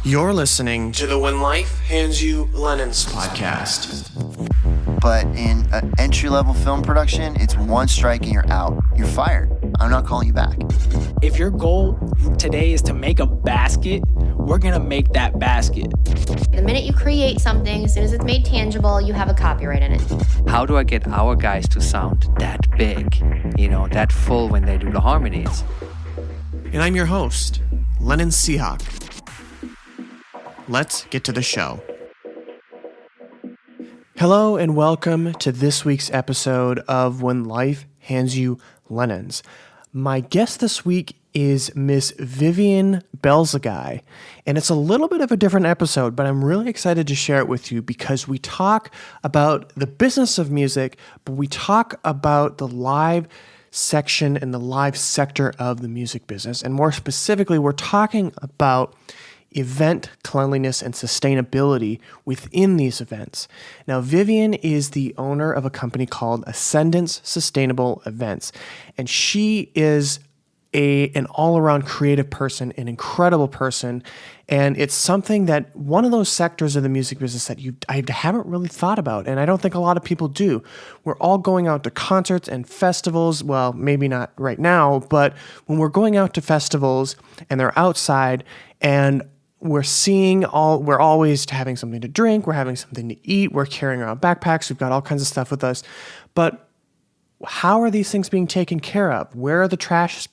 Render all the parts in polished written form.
You're listening to the When Life Hands You Lemons podcast. But in an entry-level film production, it's one strike and you're out. You're fired. I'm not calling you back. If your goal today is to make a basket, we're going to make that basket. The minute you create something, as soon as it's made tangible, you have a copyright in it. How do I get our guys to sound that big, that full when they do the harmonies? And I'm your host, Lennon Seahawk. Let's get to the show. Hello and welcome to this week's episode of When Life Hands You Lemons. My guest this week is Miss Vivian Belzaguy, and it's a little bit of a different episode, but I'm really excited to share it with you because we talk about the business of music, but we talk about the live section and the live sector of the music business, and more specifically, we're talking about event cleanliness and sustainability within these events. Now, Vivian is the owner of a company called Ascendance Sustainable Events, and she is an all-around creative person, an incredible person, and it's something that one of those sectors of the music business that I haven't really thought about, and I don't think a lot of people do. We're all going out to concerts and festivals, well, maybe not right now, but when we're going out to festivals and they're outside and we're always having something to drink, we're having something to eat, we're carrying around backpacks, we've got all kinds of stuff with us. But how are these things being taken care of? Where's the trash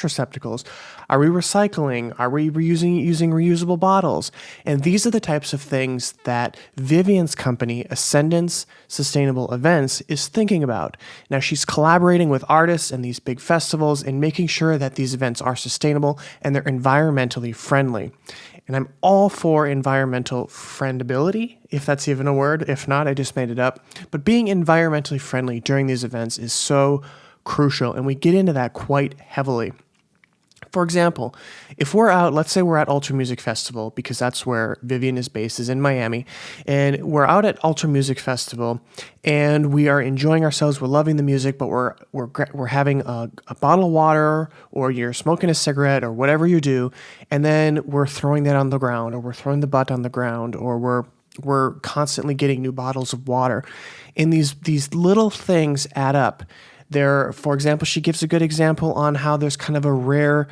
receptacles? Are we recycling? Are we using reusable bottles? And these are the types of things that Vivian's company, Ascendance Sustainable Events, is thinking about. Now, she's collaborating with artists and these big festivals and making sure that these events are sustainable and they're environmentally friendly. And I'm all for environmental friendability, if that's even a word. If not, I just made it up. But being environmentally friendly during these events is so crucial, and we get into that quite heavily. For example, if we're out, let's say we're at Ultra Music Festival, because that's where Vivian is based, is in Miami, and we're out at Ultra Music Festival, and we are enjoying ourselves, we're loving the music, but we're having a bottle of water, or you're smoking a cigarette, or whatever you do, and then we're throwing that on the ground, or we're throwing the butt on the ground, or we're constantly getting new bottles of water. And these little things add up. For example, she gives a good example on how there's kind of a rare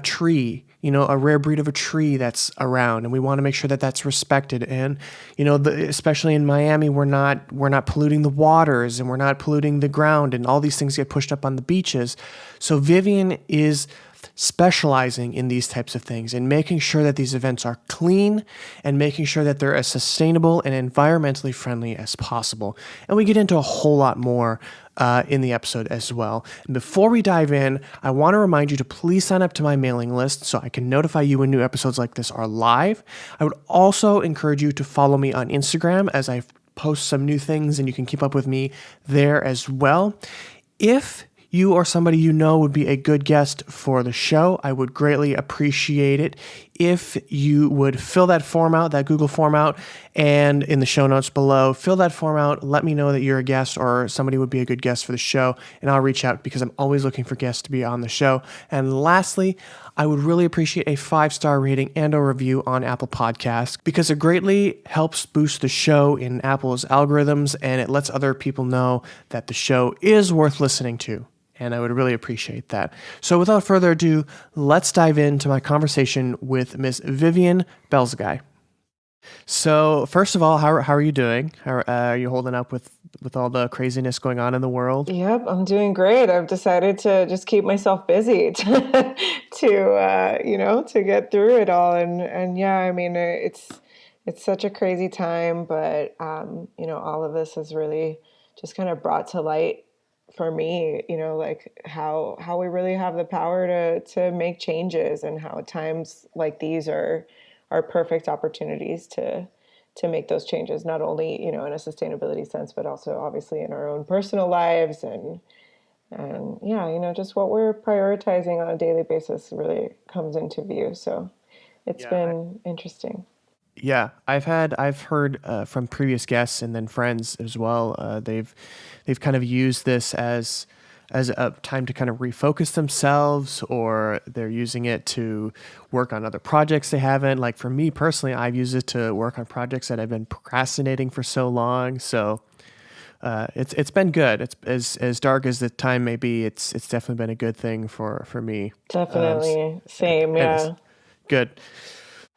tree, a rare breed of a tree that's around, and we want to make sure that that's respected. And, especially in Miami, we're not polluting the waters and we're not polluting the ground, and all these things get pushed up on the beaches. So Vivian is specializing in these types of things and making sure that these events are clean and making sure that they're as sustainable and environmentally friendly as possible. And we get into a whole lot more in the episode as well. And before we dive in, I want to remind you to please sign up to my mailing list so I can notify you when new episodes like this are live. I would also encourage you to follow me on Instagram as I post some new things, and you can keep up with me there as well. If you or somebody you know would be a good guest for the show, I would greatly appreciate it if you would fill that form out, that Google form out, and in the show notes below, fill that form out, let me know that you're a guest or somebody would be a good guest for the show, and I'll reach out because I'm always looking for guests to be on the show. And lastly, I would really appreciate a 5-star rating and a review on Apple Podcasts because it greatly helps boost the show in Apple's algorithms, and it lets other people know that the show is worth listening to. And I would really appreciate that. So without further ado, let's dive into my conversation with Miss Vivian Belzaguy. So first of all, how are you doing? How are you holding up with all the craziness going on in the world? Yep, I'm doing great. I've decided to just keep myself busy to get through it all. And yeah, I mean, it's such a crazy time, but all of this has really just kind of brought to light for me, like how we really have the power to make changes, and how times like these are perfect opportunities to make those changes, not only, in a sustainability sense, but also obviously in our own personal lives and yeah, just what we're prioritizing on a daily basis really comes into view. So it's been interesting. Yeah, I've heard from previous guests and then friends as well. They've kind of used this as as a time to kind of refocus themselves, or they're using it to work on other projects they haven't. Like for me personally, I've used it to work on projects that I've been procrastinating for so long. So it's been good. It's as dark as the time may be. It's definitely been a good thing for me. Definitely. Same. And it's Yeah. good.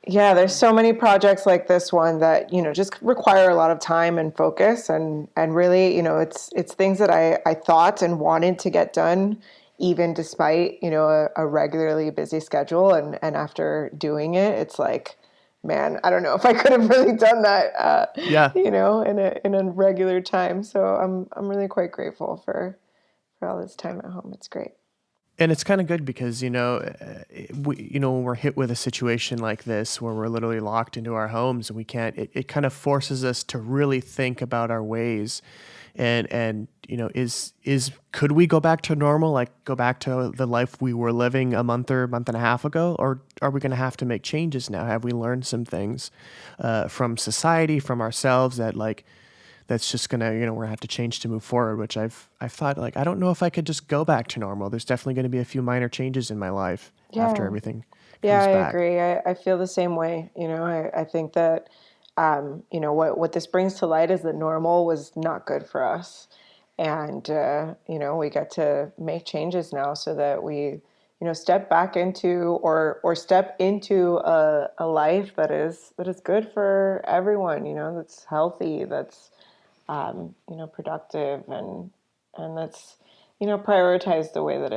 Yeah, there's so many projects like this one that, just require a lot of time and focus and really, it's things that I thought and wanted to get done even despite, a regularly busy schedule. And after doing it, it's like, man, I don't know if I could have really done that, Yeah. in a regular time. So I'm really quite grateful for all this time at home. It's great. And it's kind of good because, when we're hit with a situation like this where we're literally locked into our homes and we can't, it kind of forces us to really think about our ways and could we go back to normal, like go back to the life we were living a month and a half ago, or are we going to have to make changes now? Have we learned some things from society, from ourselves that's just gonna, we're gonna have to change to move forward, which I've thought, like, I don't know if I could just go back to normal. There's definitely gonna be a few minor changes in my life after Yeah. everything Yeah, comes I back. agree. I feel the same way. I think that, what this brings to light is that normal was not good for us. And, we get to make changes now so that we, step back into or step into a life that is good for everyone, that's healthy, that's, productive and that's, prioritized the way that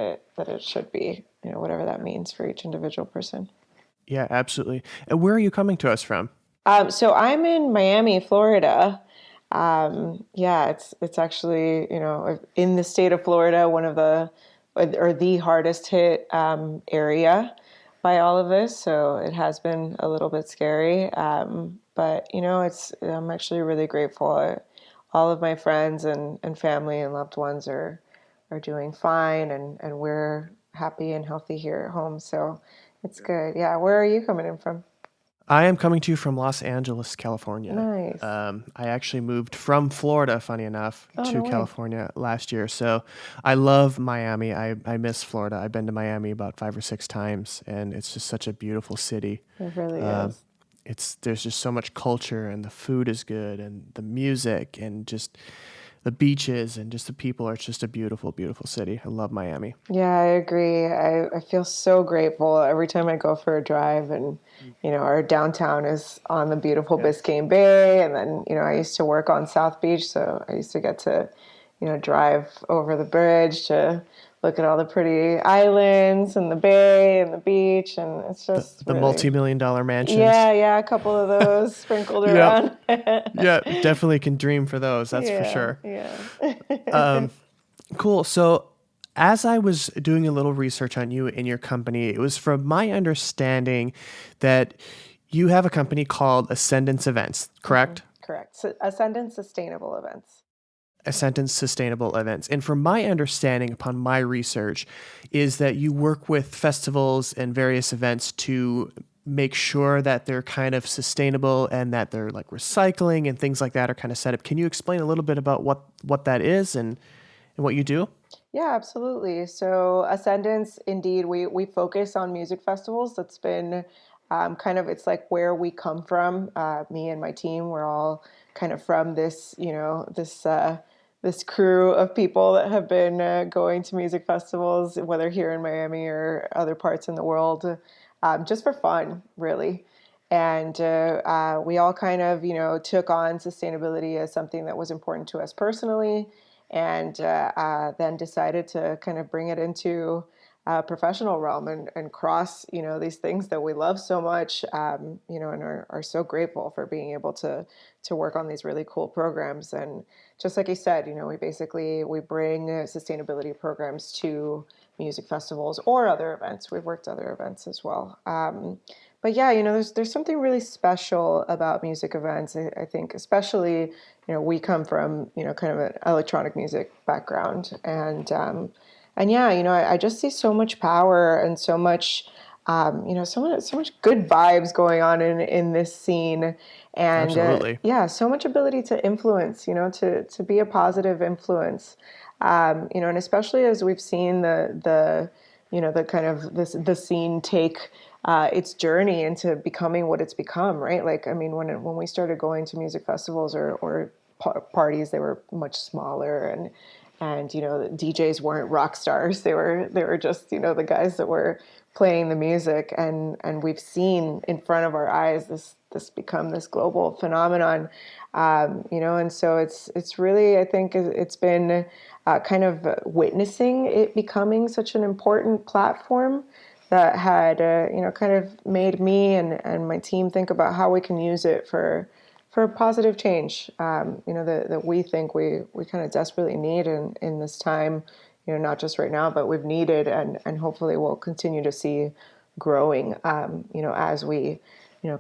it should be, whatever that means for each individual person. Yeah, absolutely. And where are you coming to us from? So I'm in Miami, Florida. Yeah, it's actually, in the state of Florida, one of the hardest hit area by all of this. So it has been a little bit scary. But I'm actually really grateful. All of my friends and family and loved ones are doing fine, and we're happy and healthy here at home. So it's good. Yeah, where are you coming in from? I am coming to you from Los Angeles, California. Nice. I actually moved from Florida, funny enough, Oh, to no way. California last year. So I love Miami. I miss Florida. I've been to Miami about 5 or 6 times, and it's just such a beautiful city. It really Um, is. there's just so much culture, and the food is good, and the music, and just the beaches, and just the people. It's just a beautiful, beautiful city. I love Miami. Yeah, I agree. I feel so grateful every time I go for a drive and, our downtown is on the beautiful Biscayne Bay. And then, I used to work on South Beach. So I used to get to, drive over the bridge to look at all the pretty islands and the bay and the beach. And it's just The really, multi-million-dollar mansions. yeah, a couple of those sprinkled Yep. around. Yeah, definitely can dream for those. That's for Yeah, sure. yeah. Cool. So, as I was doing a little research on you and your company, it was from my understanding that you have a company called Ascendance Events, correct? Correct. So, Ascendance Sustainable Events. Ascendance Sustainable Events. And from my understanding upon my research is that you work with festivals and various events to make sure that they're kind of sustainable and that they're like recycling and things like that are kind of set up. Can you explain a little bit about what that is and what you do? Yeah, absolutely. So Ascendance, indeed, we focus on music festivals. That's been kind of, it's like where we come from. Me and my team, we're all kind of from this, this crew of people that have been going to music festivals, whether here in Miami or other parts in the world, just for fun, really. And we all kind of, took on sustainability as something that was important to us personally, and then decided to kind of bring it into professional realm and cross, these things that we love so much, and are so grateful for being able to work on these really cool programs. And just like you said, we bring sustainability programs to music festivals or other events. We've worked other events as well. But yeah, there's something really special about music events. I think, especially, we come from, kind of an electronic music background, and yeah, I just see so much power and so much so much good vibes going on in this scene, and Absolutely. yeah, so much ability to influence, to be a positive influence, and especially as we've seen the kind of the scene take its journey into becoming what it's become, right? Like, I mean, when we started going to music festivals or parties, they were much smaller, and the DJs weren't rock stars. They were just the guys that were playing the music, and we've seen in front of our eyes this become this global phenomenon, and so it's really, I think it's been kind of witnessing it becoming such an important platform that had kind of made me and my team think about how we can use it for positive change, that we think we kind of desperately need in this time, not just right now, but we've needed and hopefully we'll continue to see growing, as we,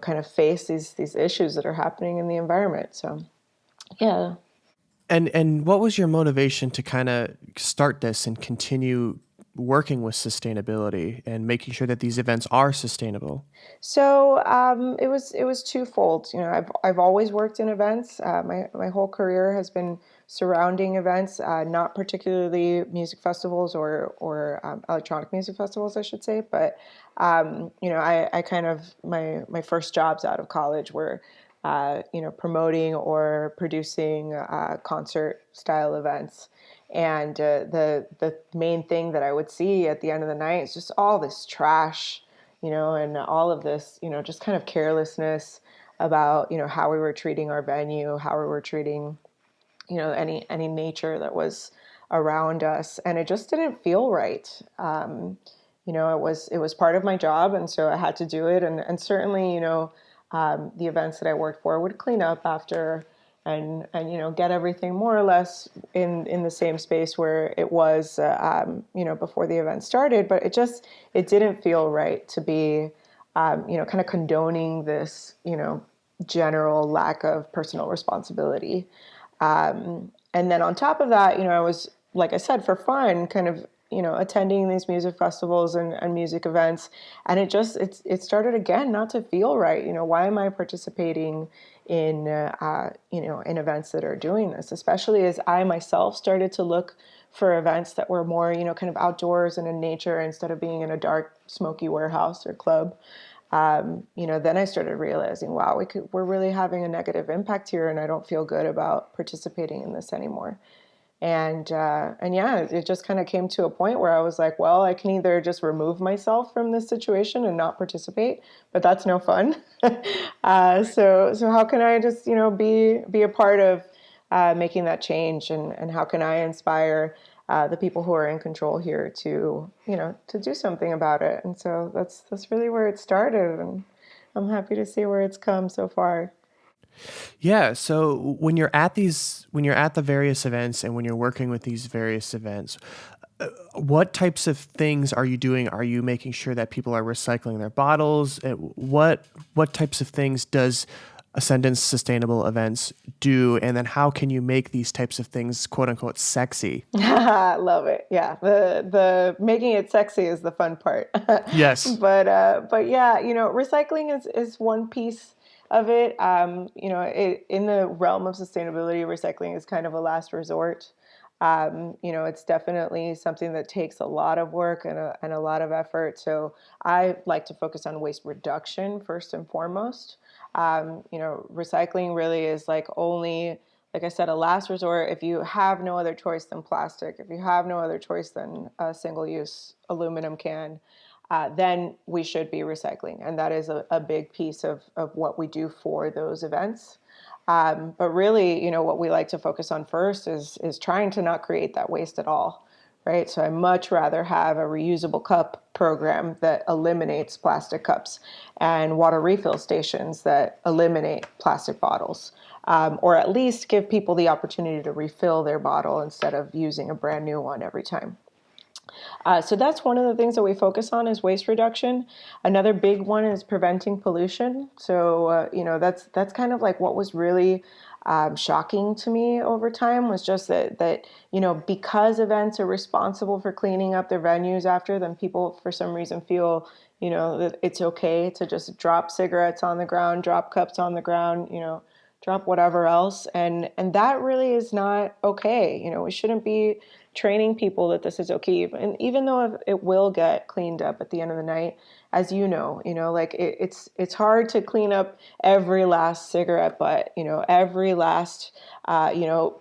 kind of face these issues that are happening in the environment. So, yeah. And what was your motivation to kind of start this and continue working with sustainability and making sure that these events are sustainable? So it was twofold. I've always worked in events. My whole career has been surrounding events, not particularly music festivals or electronic music festivals, I should say. But I kind of my first jobs out of college were promoting or producing concert style events. And the main thing that I would see at the end of the night is just all this trash, and all of this, just kind of carelessness about, how we were treating our venue, how we were treating, any nature that was around us, and it just didn't feel right. It was part of my job, and so I had to do it, and certainly, the events that I worked for would clean up after and get everything more or less in the same space where it was before the event started, but it didn't feel right to be kind of condoning this general lack of personal responsibility. And then on top of that, I was, like I said, for fun, kind of, attending these music festivals and music events. And it started again not to feel right. Why am I participating in, in events that are doing this? Especially as I myself started to look for events that were more, kind of outdoors and in nature instead of being in a dark, smoky warehouse or club. Then I started realizing, wow, we're really having a negative impact here, and I don't feel good about participating in this anymore. And yeah, it just kind of came to a point where I was like, well, I can either just remove myself from this situation and not participate, but that's no fun. So how can I just, be a part of making that change, and how can I inspire the people who are in control here to, to do something about it? And so that's really where it started, and I'm happy to see where it's come so far. Yeah. So when you're at the various events and when you're working with these various events, what types of things are you doing? Are you making sure that people are recycling their bottles? What types of things does Ascendance Sustainable Events do? And then how can you make these types of things, quote unquote, sexy? Love it. Yeah. The making it sexy is the fun part. Yes. But yeah, recycling is one piece of it. In the realm of sustainability, recycling is kind of a last resort. It's definitely something that takes a lot of work and a lot of effort. So I like to focus on waste reduction first and foremost. Recycling really is like I said, a last resort. If you have no other choice than plastic, if you have no other choice than a single-use aluminum can, then we should be recycling. And that is a big piece of what we do for those events. But really, what we like to focus on first is trying to not create that waste at all, right? So I much rather have a reusable cup program that eliminates plastic cups and water refill stations that eliminate plastic bottles, or at least give people the opportunity to refill their bottle instead of using a brand new one every time. So that's one of the things that we focus on is waste reduction. Another big one is preventing pollution. So, that's kind of like what was really shocking to me over time was just that, because events are responsible for cleaning up their venues after, then people for some reason feel, that it's okay to just drop cigarettes on the ground, drop cups on the ground, drop whatever else. And that really is not okay. We shouldn't be training people that this is okay. And even though it will get cleaned up at the end of the night, as like it's hard to clean up every last cigarette butt, every last,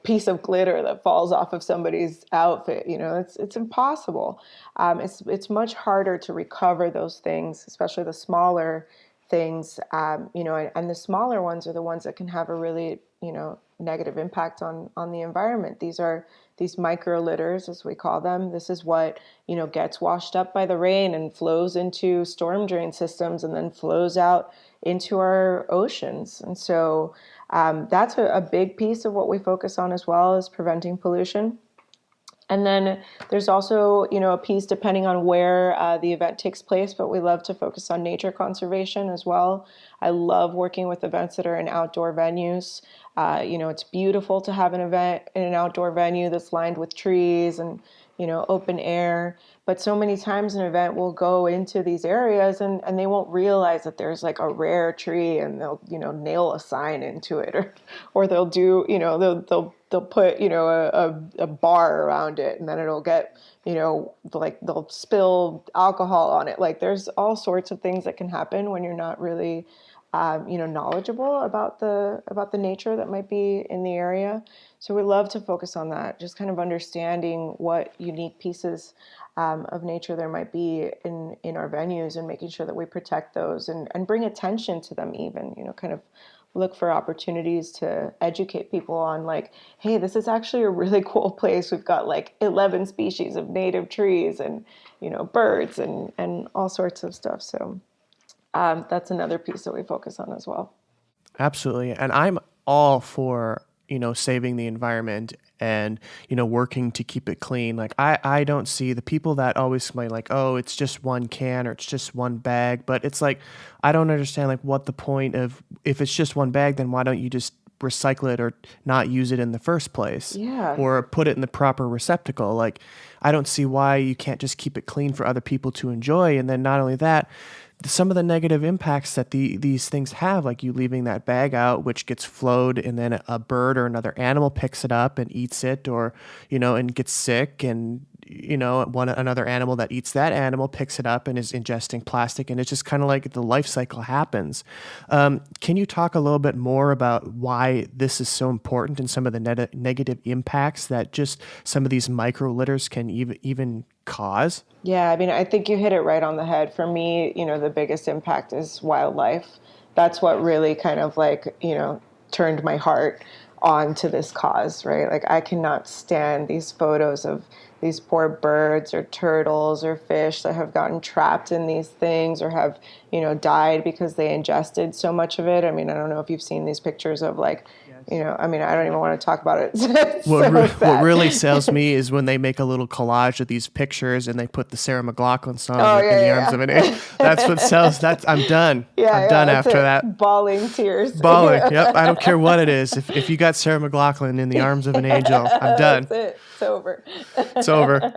piece of glitter that falls off of somebody's outfit. It's impossible. It's much harder to recover those things, especially the smaller things, and the smaller ones are the ones that can have a really, negative impact on the environment. These are these micro litters, as we call them. This is what, gets washed up by the rain and flows into storm drain systems and then flows out into our oceans. And so that's a big piece of what we focus on as well, is preventing pollution. And then there's also, a piece depending on where the event takes place, but we love to focus on nature conservation as well. I love working with events that are in outdoor venues. It's beautiful to have an event in an outdoor venue that's lined with trees and, open air. But so many times an event will go into these areas and they won't realize that there's like a rare tree, and they'll, nail a sign into it, or they'll do, they'll put, a bar around it, and then it'll get, like they'll spill alcohol on it. Like there's all sorts of things that can happen when you're not really, knowledgeable about the nature that might be in the area. So we love to focus on that, just kind of understanding what unique pieces of nature there might be in our venues, and making sure that we protect those and bring attention to them even, kind of look for opportunities to educate people on like, hey, this is actually a really cool place. We've got like 11 species of native trees and, birds and all sorts of stuff. So that's another piece that we focus on as well. Absolutely. And I'm all for, saving the environment and, working to keep it clean. Like I don't see the people that always complain like, oh, it's just one can or it's just one bag. But it's like, I don't understand like what the point of, if it's just one bag, then why don't you just recycle it or not use it in the first place? Yeah. Or put it in the proper receptacle. Like, I don't see why you can't just keep it clean for other people to enjoy. And then not only that, some of the negative impacts that these things have, like you leaving that bag out, which gets flowed, and then a bird or another animal picks it up and eats it, or, and gets sick, and, another animal that eats that animal picks it up and is ingesting plastic, and it's just kind of like the life cycle happens. Can you talk a little bit more about why this is so important and some of the negative impacts that just some of these micro litters can even cause? Yeah, I mean, I think you hit it right on the head. For me, the biggest impact is wildlife. That's what really kind of like, turned my heart onto this cause, right? Like I cannot stand these photos of these poor birds or turtles or fish that have gotten trapped in these things or have, died because they ingested so much of it. I mean, I don't know if you've seen these pictures of like, I mean, I don't even want to talk about it. What really sells me is when they make a little collage of these pictures and they put the Sarah McLachlan song in the arms of an angel. That's what sells. I'm done. I'm done after that. Bawling tears. Bawling. Yep. I don't care what it is. If you got Sarah McLachlan in the arms of an angel, I'm done. That's it. It's over. It's over.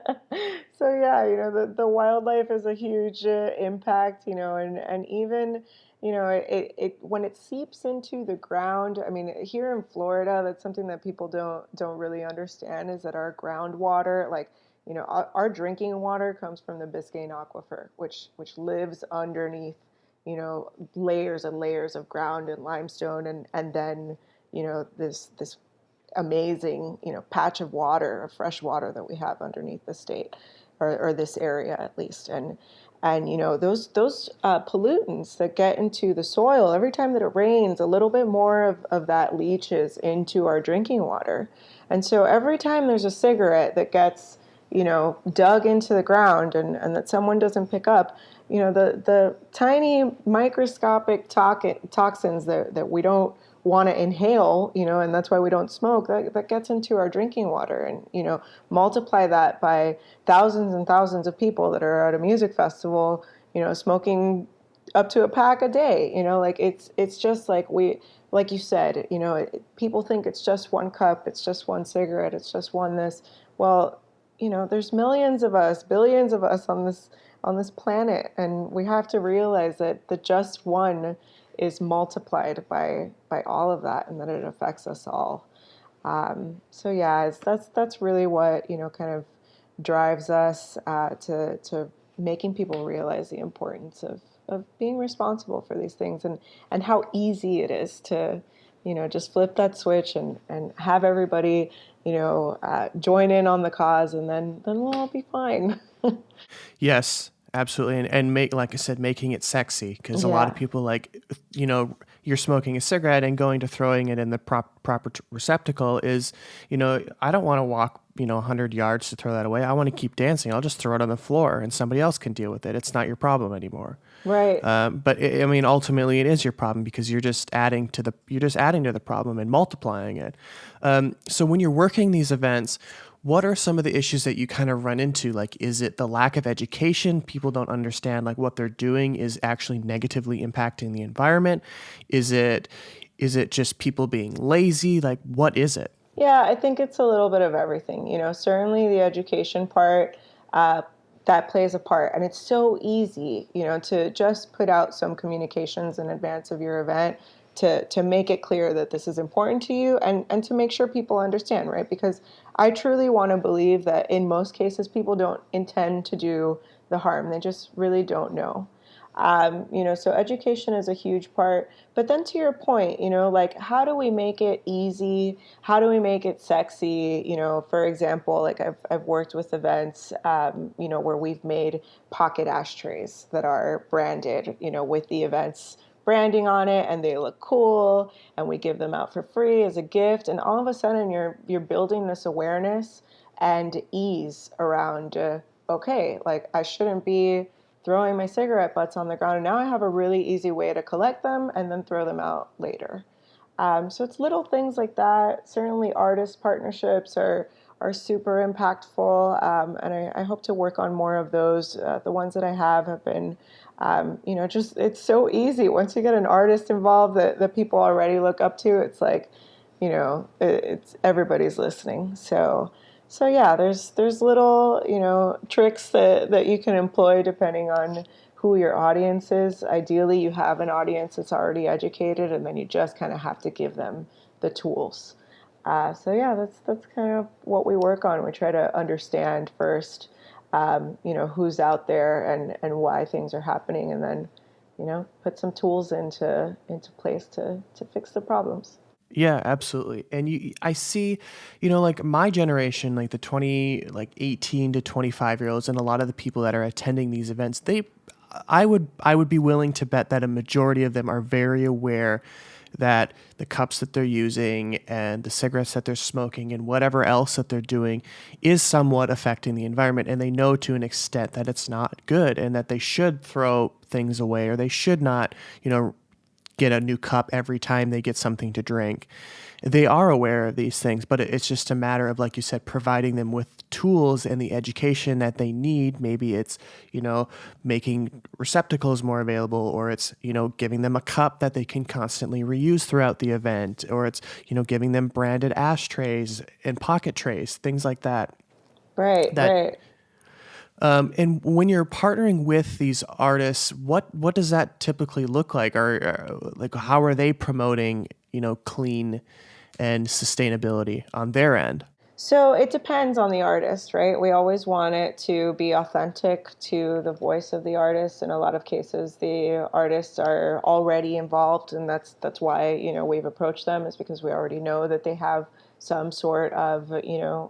So yeah, the wildlife is a huge impact, and even, it when it seeps into the ground. I mean, here in Florida, that's something that people don't really understand, is that our groundwater, like, our drinking water comes from the Biscayne Aquifer, which lives underneath, layers and layers of ground and limestone, and then, this amazing, patch of water, of fresh water that we have underneath the state, or this area at least. And those pollutants that get into the soil, every time that it rains, a little bit more of that leaches into our drinking water. And so every time there's a cigarette that gets, dug into the ground and that someone doesn't pick up, the tiny microscopic toxins that we don't want to inhale, and that's why we don't smoke, that gets into our drinking water. And, multiply that by thousands and thousands of people that are at a music festival, smoking up to a pack a day, like it's just like like you said, people think it's just one cup, it's just one cigarette, it's just one this. Well, there's millions of us, billions of us on on this planet, and we have to realize that the just one is multiplied by all of that, and that it affects us all. So yeah, that's really what kind of drives us to making people realize the importance of being responsible for these things, and how easy it is to just flip that switch and have everybody join in on the cause, and then we'll all be fine. Yes, absolutely. And make, like I said, making it sexy, because a lot of Yeah. people, like, you're smoking a cigarette and going to throwing it in the proper receptacle is, I don't want to walk, 100 yards to throw that away. I want to keep dancing. I'll just throw it on the floor and somebody else can deal with it. It's not your problem anymore. Right. But I mean, ultimately, it is your problem, because you're just adding to the problem and multiplying it. So when you're working these events, what are some of the issues that you kind of run into? Like, is it the lack of education? People don't understand like what they're doing is actually negatively impacting the environment. Is it just people being lazy? Like, what is it? Yeah, I think it's a little bit of everything. Certainly the education part, that plays a part. And it's so easy, to just put out some communications in advance of your event to make it clear that this is important to you, and to make sure people understand, right? Because I truly want to believe that in most cases, people don't intend to do the harm. They just really don't know. So education is a huge part. But then to your point, like, how do we make it easy? How do we make it sexy? For example, like I've worked with events, where we've made pocket ashtrays that are branded, with the event's branding on it, and they look cool, and we give them out for free as a gift. And all of a sudden you're building this awareness and ease around, okay, like, I shouldn't be throwing my cigarette butts on the ground, and now I have a really easy way to collect them and then throw them out later. So it's little things like that. Certainly artist partnerships are super impactful, and I hope to work on more of those. The ones that I have been, just, it's so easy. Once you get an artist involved that people already look up to, it's like, it's everybody's listening. So yeah, there's little, tricks that you can employ depending on who your audience is. Ideally, you have an audience that's already educated, and then you just kind of have to give them the tools. So yeah, that's kind of what we work on. We try to understand first, who's out there and why things are happening, and then, put some tools into place to fix the problems. Yeah, absolutely. And I see, like my generation, like the 18 to 25-year-olds, and a lot of the people that are attending these events, I would be willing to bet that a majority of them are very aware that the cups that they're using and the cigarettes that they're smoking and whatever else that they're doing is somewhat affecting the environment. And they know to an extent that it's not good, and that they should throw things away, or they should not, get a new cup every time they get something to drink. They are aware of these things, but it's just a matter of, like you said, providing them with tools and the education that they need. Maybe it's, making receptacles more available, or it's, giving them a cup that they can constantly reuse throughout the event, or it's, giving them branded ashtrays and pocket trays, things like that. Right, That right. And when you're partnering with these artists, what does that typically look like? Or like, how are they promoting, clean and sustainability on their end? So it depends on the artist, right? We always want it to be authentic to the voice of the artist. In a lot of cases, the artists are already involved, and that's why, we've approached them, is because we already know that they have some sort of,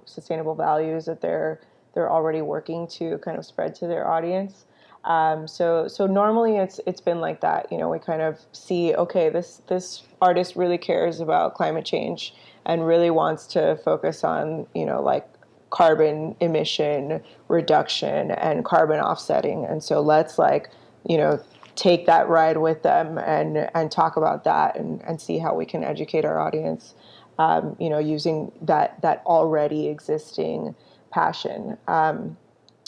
sustainable values that they're already working to kind of spread to their audience. So normally it's been like that. We kind of see, okay, this artist really cares about climate change and really wants to focus on, like carbon emission reduction and carbon offsetting. And so let's take that ride with them and talk about that and see how we can educate our audience, using that already existing passion.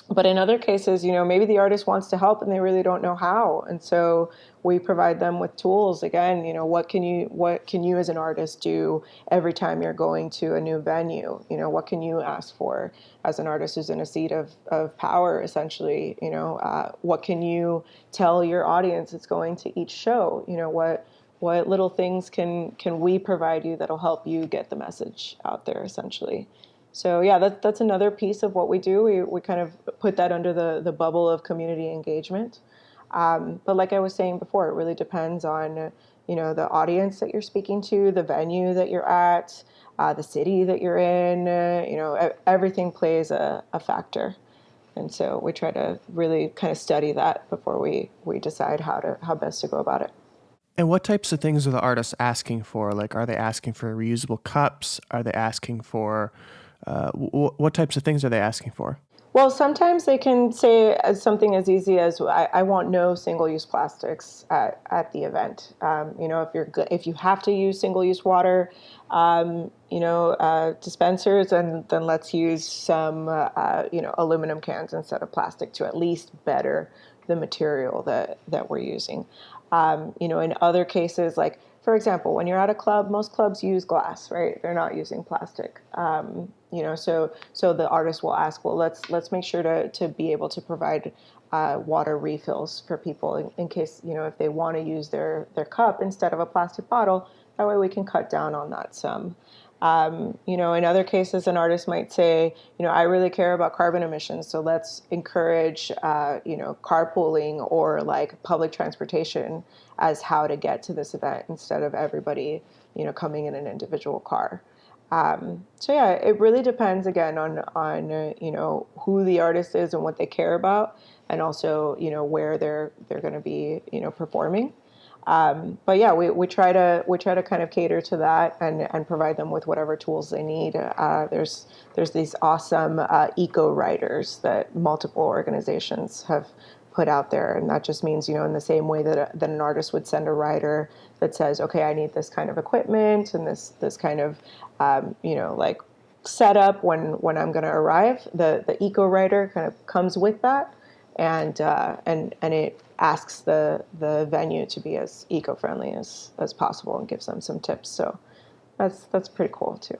But in other cases, maybe the artist wants to help and they really don't know how. And so we provide them with tools. Again, what can you as an artist do every time you're going to a new venue? What can you ask for as an artist who's in a seat of power, essentially? What can you tell your audience that's going to each show? What little things can we provide you that'll help you get the message out there, essentially? So yeah, that's another piece of what we do. We kind of put that under the bubble of community engagement. But like I was saying before, it really depends on the audience that you're speaking to, the venue that you're at, the city that you're in. Everything plays a factor, and so we try to really kind of study that before we decide how best to go about it. And what types of things are the artists asking for? Like, are they asking for reusable cups? Are they asking for what types of things are they asking for? Well, sometimes they can say something as easy as, I want no single-use plastics at the event. If you have to use single-use water, dispensers, then let's use some, aluminum cans instead of plastic to at least better the material that we're using. In other cases, like, for example, when you're at a club, most clubs use glass, right? They're not using plastic. So the artist will ask, well, let's make sure to be able to provide water refills for people in case, if they want to use their cup instead of a plastic bottle. That way we can cut down on that some. In other cases, an artist might say, I really care about carbon emissions, so let's encourage, carpooling or like public transportation as how to get to this event instead of everybody, coming in an individual car. So yeah, it really depends again on who the artist is and what they care about, and also where they're going to be performing. But yeah, we try to kind of cater to that and provide them with whatever tools they need. There's these awesome eco riders that multiple organizations have put out there, and that just means in the same way that an artist would send a rider that says, okay, I need this kind of equipment and this kind of like setup when I'm going to arrive. The eco rider kind of comes with that, and it asks the venue to be as eco-friendly as possible and gives them some tips. So that's pretty cool too.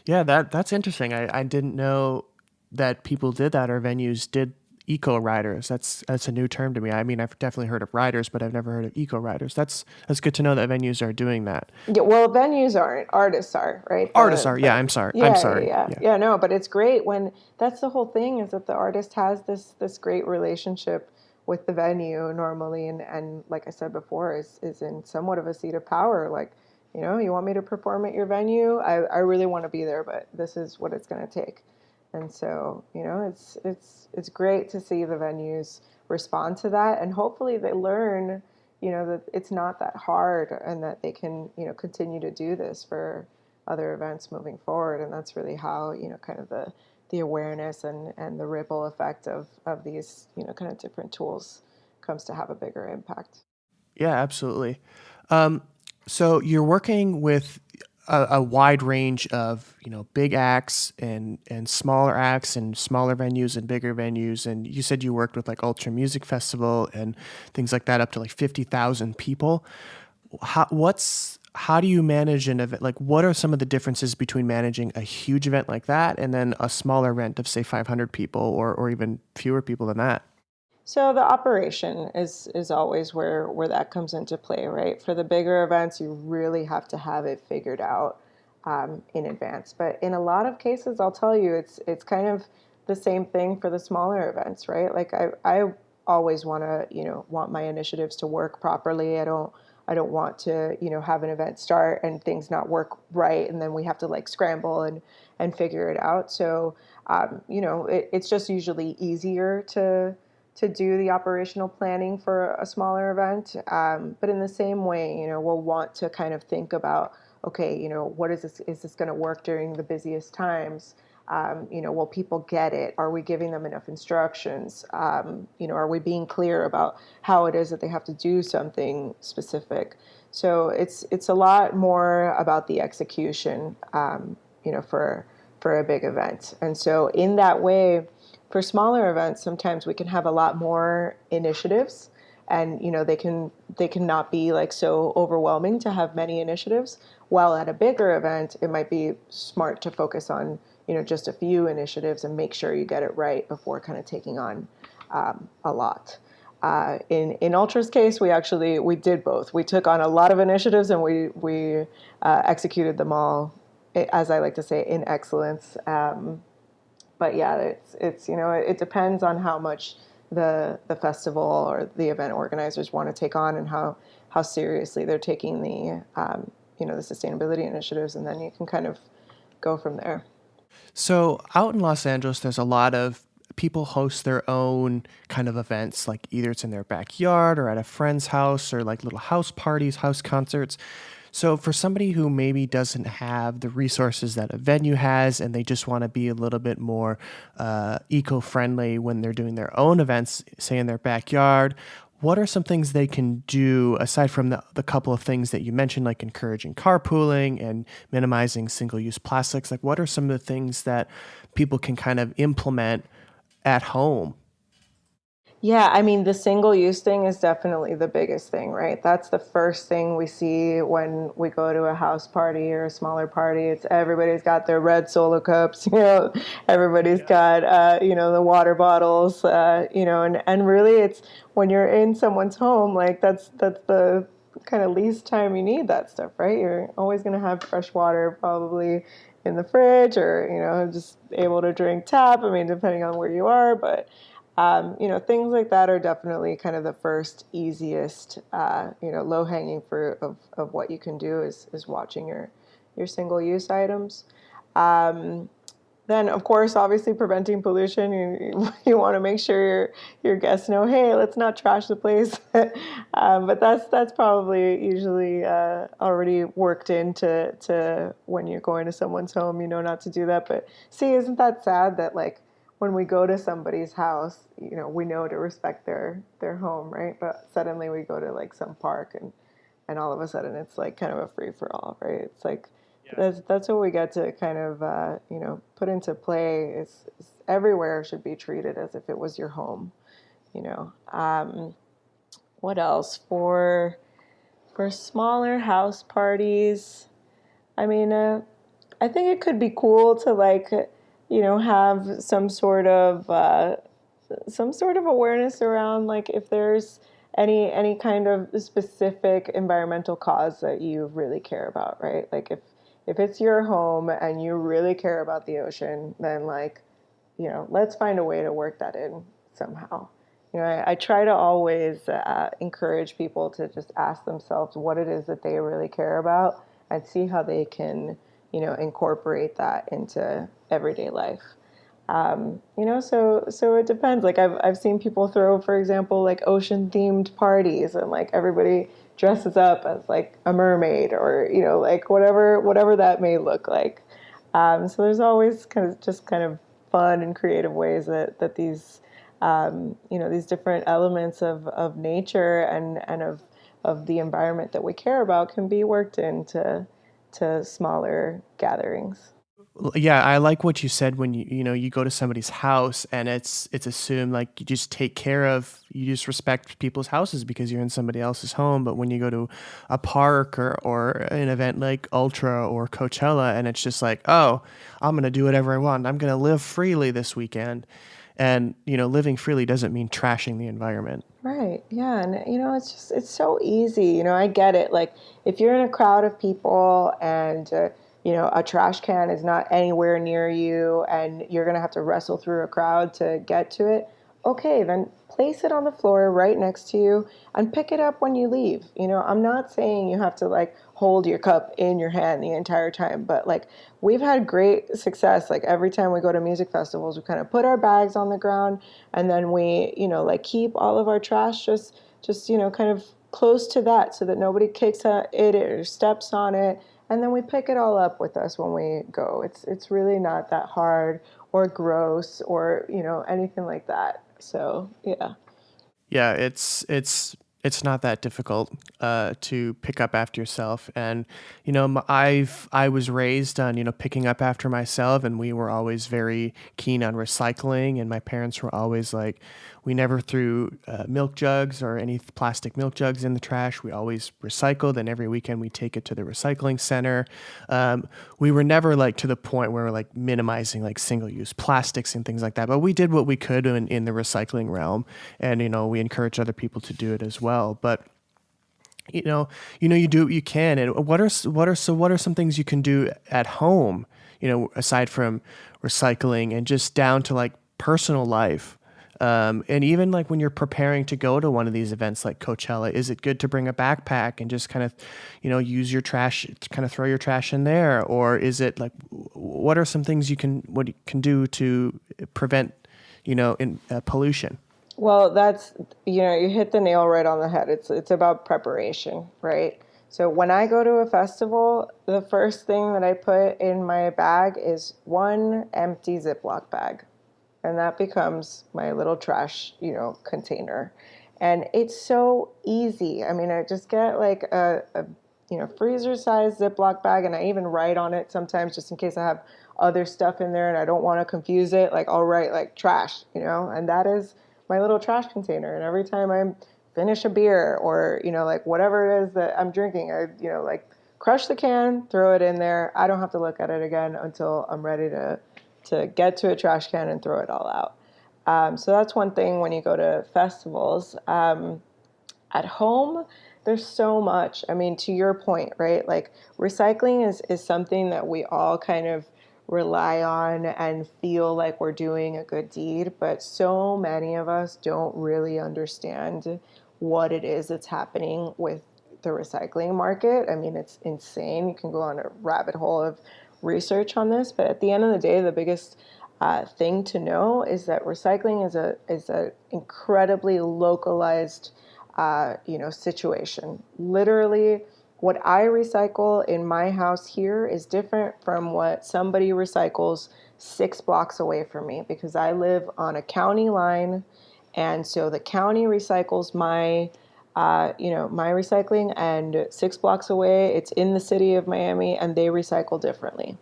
Yeah, that's interesting. I didn't know that people did that or venues did eco riders. That's a new term to me. I mean, I've definitely heard of riders, but I've never heard of eco riders. That's good to know that venues are doing that. Yeah, well, venues aren't. Artists are, right? Artists are. Yeah, I'm sorry. I'm sorry. Yeah. No, but it's great when that's the whole thing, is that the artist has this great relationship with the venue normally, and like I said before, is in somewhat of a seat of power. Like, you want me to perform at your venue? I really want to be there, but this is what it's going to take. And so, it's great to see the venues respond to that, and hopefully they learn, that it's not that hard, and that they can, continue to do this for other events moving forward. And that's really how, kind of the awareness and the ripple effect of these, kind of different tools comes to have a bigger impact. Yeah, absolutely. So you're working with a wide range of big acts and smaller acts and smaller venues and bigger venues, and you said you worked with like Ultra Music Festival and things like that up to like 50,000 people. How do you manage an event? Like, what are some of the differences between managing a huge event like that and then a smaller event of say 500 people or even fewer people than that? So the operation is always where that comes into play, right? For the bigger events, you really have to have it figured out in advance. But in a lot of cases, I'll tell you, it's kind of the same thing for the smaller events, right? Like I always want my initiatives to work properly. I don't want to have an event start and things not work right, and then we have to like scramble and figure it out. So it's just usually easier to do the operational planning for a smaller event. But in the same way, we'll want to kind of think about, okay, what is this going to work during the busiest times? Will people get it? Are we giving them enough instructions? Are we being clear about how it is that they have to do something specific? So it's a lot more about the execution, for a big event. And so in that way, for smaller events, sometimes we can have a lot more initiatives, and they can not be like so overwhelming to have many initiatives. While at a bigger event, it might be smart to focus on just a few initiatives and make sure you get it right before kind of taking on a lot. In Ultra's case, we did both. We took on a lot of initiatives, and we executed them all, as I like to say, in excellence. But yeah, it depends on how much the festival or the event organizers want to take on, and how seriously they're taking the sustainability initiatives, and then you can kind of go from there. So out in Los Angeles, there's a lot of people host their own kind of events, like either it's in their backyard or at a friend's house, or like little house parties, house concerts. So for somebody who maybe doesn't have the resources that a venue has, and they just want to be a little bit more eco-friendly when they're doing their own events, say in their backyard, what are some things they can do aside from the couple of things that you mentioned, like encouraging carpooling and minimizing single-use plastics? Like, what are some of the things that people can kind of implement at home? Yeah, I mean, the single use thing is definitely the biggest thing, right? That's the first thing we see when we go to a house party or a smaller party. It's everybody's got their red Solo cups, everybody's got, the water bottles, and really it's when you're in someone's home, like that's the kind of least time you need that stuff, right? You're always going to have fresh water probably in the fridge, or, just able to drink tap. I mean, depending on where you are, but things like that are definitely kind of the first easiest, low-hanging fruit of what you can do is watching your single-use items. Then, of course, obviously preventing pollution. You want to make sure your guests know, hey, let's not trash the place. But that's probably usually already worked into when you're going to someone's home. Not to do that. But see, isn't that sad that like when we go to somebody's house, we know to respect their home, right? But suddenly we go to like some park, and all of a sudden it's like kind of a free for all, right? It's like that's what we get to kind of put into play is everywhere should be treated as if it was your home. What else for smaller house parties? I mean, I think it could be cool to like have some sort of awareness around like if there's any kind of specific environmental cause that you really care about, right? Like if it's your home and you really care about the ocean, then like, let's find a way to work that in somehow. I try to always encourage people to just ask themselves what it is that they really care about and see how they can, incorporate that into everyday life. So it depends. Like I've seen people throw, for example, like ocean themed parties, and like everybody dresses up as like a mermaid, or like whatever that may look like. So there's always kind of fun and creative ways that these these different elements of nature and of the environment that we care about can be worked into smaller gatherings. Yeah, I like what you said when you go to somebody's house, and it's assumed like you just respect people's houses because you're in somebody else's home. But when you go to a park or an event like Ultra or Coachella, and it's just like, oh, I'm gonna do whatever I want. I'm gonna live freely this weekend, and living freely doesn't mean trashing the environment. Right. Yeah. And, it's so easy. I get it. Like, if you're in a crowd of people and, a trash can is not anywhere near you and you're going to have to wrestle through a crowd to get to it, okay, then place it on the floor right next to you and pick it up when you leave. I'm not saying you have to like hold your cup in your hand the entire time, but like we've had great success. Like every time we go to music festivals, we kind of put our bags on the ground, and then we, like keep all of our trash just kind of close to that so that nobody kicks at it or steps on it. And then we pick it all up with us when we go. It's really not that hard or gross or anything like that. So yeah. Yeah, it's It's not that difficult to pick up after yourself. And I was raised on picking up after myself, and we were always very keen on recycling. And my parents were always like, we never threw milk jugs or any plastic milk jugs in the trash. We always recycled, and every weekend we take it to the recycling center. We were never like to the point where we're like minimizing like single-use plastics and things like that. But we did what we could in the recycling realm, and we encourage other people to do it as well. But you do what you can. And what are some things you can do at home? Aside from recycling and just down to like personal life. And even like when you're preparing to go to one of these events like Coachella, is it good to bring a backpack and just kind of, use your trash, kind of throw your trash in there? Or is it like, what are some things you can do to prevent, pollution? Well, that's, you hit the nail right on the head. It's about preparation, right? So when I go to a festival, the first thing that I put in my bag is one empty Ziploc bag. And that becomes my little trash, container. And it's so easy. I mean, I just get like a freezer-sized Ziploc bag, and I even write on it sometimes just in case I have other stuff in there and I don't want to confuse it. Like I'll write like trash, and that is my little trash container. And every time I finish a beer or, like whatever it is that I'm drinking, I, like crush the can, throw it in there. I don't have to look at it again until I'm ready to get to a trash can and throw it all out. So that's one thing when you go to festivals. At home, there's so much. I mean, to your point, right? Like recycling is something that we all kind of rely on and feel like we're doing a good deed, but so many of us don't really understand what it is that's happening with the recycling market. I mean, it's insane. You can go on a rabbit hole of research on this, but at the end of the day, the biggest thing to know is that recycling is a incredibly localized situation. Literally, what I recycle in my house here is different from what somebody recycles 6 blocks away from me, because I live on a county line, and so the county recycles my recycling, and 6 blocks away, it's in the city of Miami, and they recycle differently.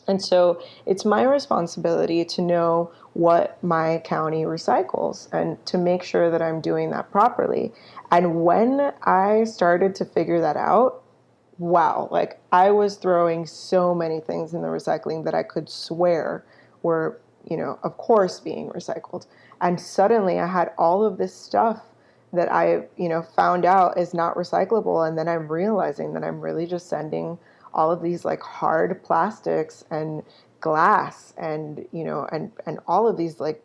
And so it's my responsibility to know what my county recycles and to make sure that I'm doing that properly. And when I started to figure that out, wow, like I was throwing so many things in the recycling that I could swear were, of course being recycled. And suddenly I had all of this stuff that I, found out is not recyclable. And then I'm realizing that I'm really just sending all of these like hard plastics and glass and, and all of these like,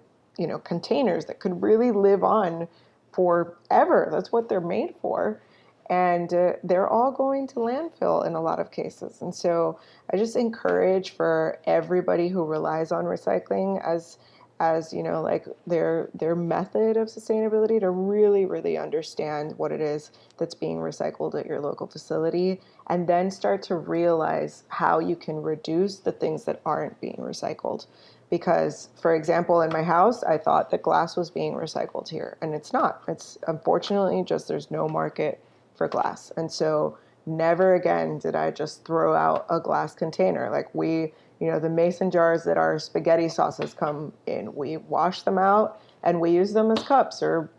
containers that could really live on forever. That's what they're made for. And they're all going to landfill in a lot of cases. And so I just encourage for everybody who relies on recycling as like their method of sustainability to really, really understand what it is that's being recycled at your local facility, and then start to realize how you can reduce the things that aren't being recycled. Because, for example, in my house, I thought that glass was being recycled here, and it's not. It's unfortunately just there's no market for glass. And so never again did I just throw out a glass container. Like the mason jars that our spaghetti sauces come in, we wash them out and we use them as cups or